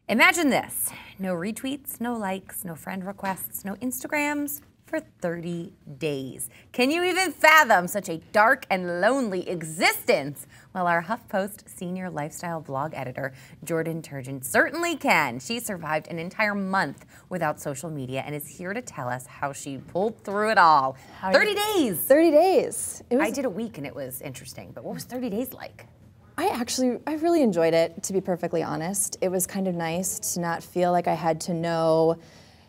Imagine this, no retweets, no likes, no friend requests, no Instagrams for 30 days. Can you even fathom such a dark and lonely existence? Well, our HuffPost senior lifestyle blog editor, Jordan Turgeon, certainly can. She survived an entire month without social media and is here to tell us how she pulled through it all. 30 days! 30 days. I did a week and it was interesting, but what was 30 days like? I really enjoyed it, to be perfectly honest. It was kind of nice to not feel like I had to know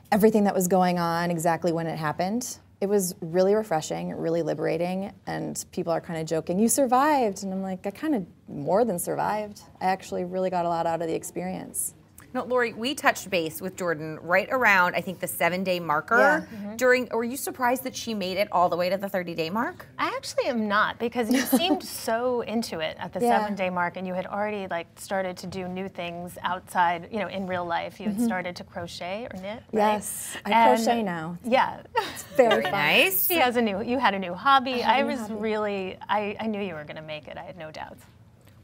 everything that was going on exactly when it happened. It was really refreshing, really liberating, and people are kind of joking, you survived, and I'm like, I kind of more than survived. I actually really got a lot out of the experience. No, Lori, we touched base with Jordan right around, I think, the 7-day marker. Yeah. Were you surprised that she made it all the way to the 30-day mark? I actually am not, because you seemed so into it at the 7-day mark, and you had already started to do new things outside, in real life. You had started to crochet or knit, right? Yes, I crochet now. Yeah. It's very fun. Nice. You had a new hobby. I knew you were going to make it. I had no doubts.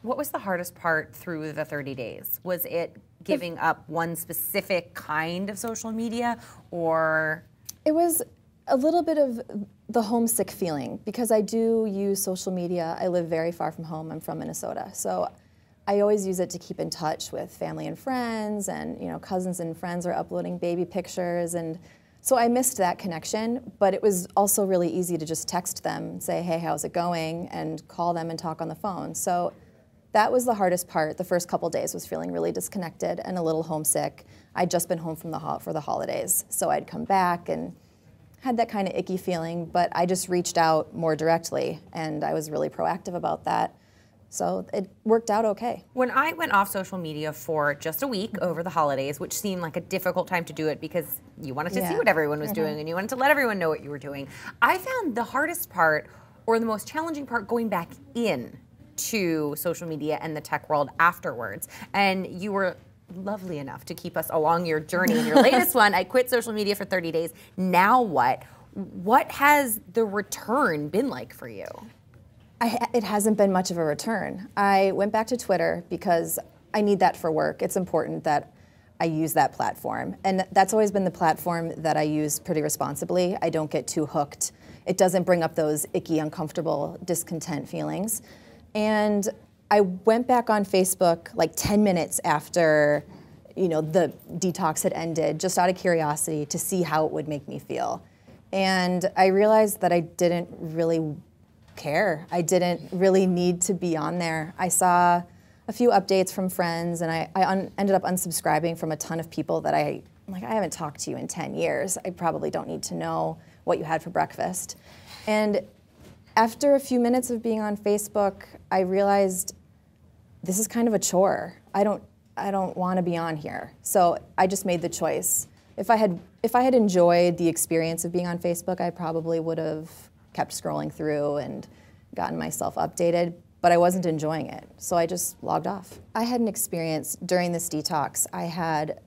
What was the hardest part through the 30 days? Was it giving up one specific kind of social media, or? It was a little bit of the homesick feeling, because I do use social media. I live very far from home. I'm from Minnesota. So I always use it to keep in touch with family and friends, and cousins and friends are uploading baby pictures, and so I missed that connection, but it was also really easy to just text them, say, hey, how's it going, and call them and talk on the phone. So that was the hardest part. The first couple days was feeling really disconnected and a little homesick. I'd just been home from for the holidays, so I'd come back and had that kind of icky feeling, but I just reached out more directly, and I was really proactive about that. So it worked out okay. When I went off social media for just a week over the holidays, which seemed like a difficult time to do it because you wanted to see what everyone was doing and you wanted to let everyone know what you were doing, I found the hardest part, or the most challenging part, going back in to social media and the tech world afterwards. And you were lovely enough to keep us along your journey. In your latest one, I quit social media for 30 days. Now what? What has the return been like for you? It hasn't been much of a return. I went back to Twitter because I need that for work. It's important that I use that platform. And that's always been the platform that I use pretty responsibly. I don't get too hooked. It doesn't bring up those icky, uncomfortable, discontent feelings. And I went back on Facebook like 10 minutes after, the detox had ended, just out of curiosity to see how it would make me feel. And I realized that I didn't really care. I didn't really need to be on there. I saw a few updates from friends, and I ended up unsubscribing from a ton of people that I'm like, I haven't talked to you in 10 years. I probably don't need to know what you had for breakfast. And after a few minutes of being on Facebook, I realized this is kind of a chore. I don't want to be on here. So I just made the choice. If I had enjoyed the experience of being on Facebook, I probably would have kept scrolling through and gotten myself updated, but I wasn't enjoying it, so I just logged off. I had an experience during this detox. I had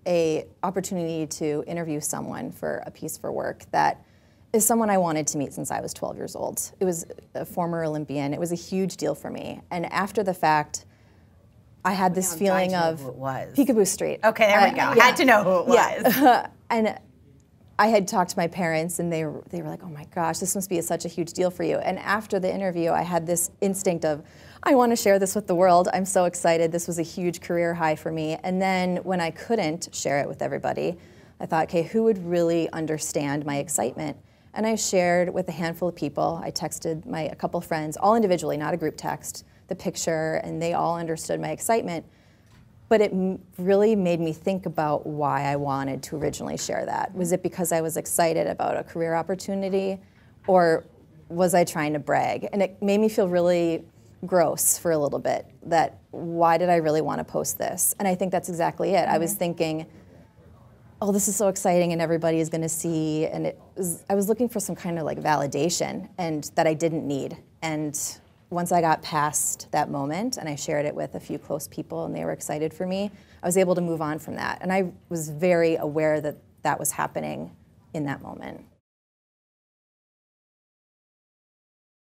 an opportunity to interview someone for a piece for work that is someone I wanted to meet since I was 12 years old. It was a former Olympian. It was a huge deal for me. And after the fact, I had this feeling of who it was. Peekaboo Street. Okay, there we go. I had to know who it was. And I had talked to my parents, and they were like, oh my gosh, this must be such a huge deal for you. And after the interview, I had this instinct of, I want to share this with the world. I'm so excited. This was a huge career high for me. And then when I couldn't share it with everybody, I thought, okay, who would really understand my excitement? And I shared with a handful of people. I texted a couple friends, all individually, not a group text, the picture, and they all understood my excitement. But it really made me think about why I wanted to originally share that. Was it because I was excited about a career opportunity, or was I trying to brag? And it made me feel really gross for a little bit, that why did I really want to post this? And I think that's exactly it. I was thinking, oh, this is so exciting and everybody is going to see, and I was looking for some kind of validation, and that I didn't need. And once I got past that moment and I shared it with a few close people and they were excited for me, I was able to move on from that. And I was very aware that that was happening in that moment.